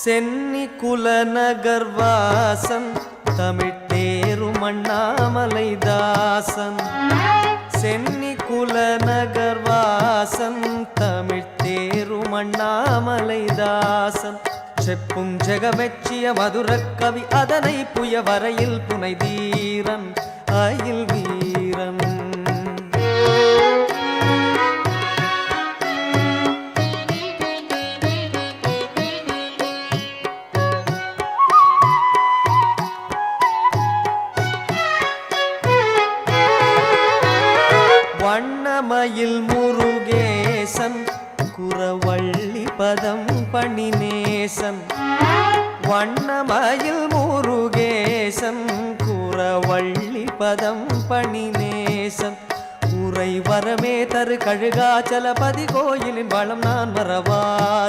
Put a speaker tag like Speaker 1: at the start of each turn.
Speaker 1: சென்னி குலநகர்வாசன் தமிழ்த்தேரும் அண்ணாமலைதாசன். சென்னி குலநகர்வாசன் தமிழ்த்தேரும் அண்ணாமலைதாசன். செப்பும் ஜெகமெச்சிய மதுரக் கவி அதனை புய வரையில் புனை தீரன் அயில் வீரன். வண்ணமயில் முருகேசன் குறவள்ளி பதம் பணிநேசன். வண்ணமயில் முருகேசன் குறவள்ளி பதம் பணிநேசன். உரை வரமே தரு கழுகாச்சலபதி கோயிலின் வளம் நான் மறவார்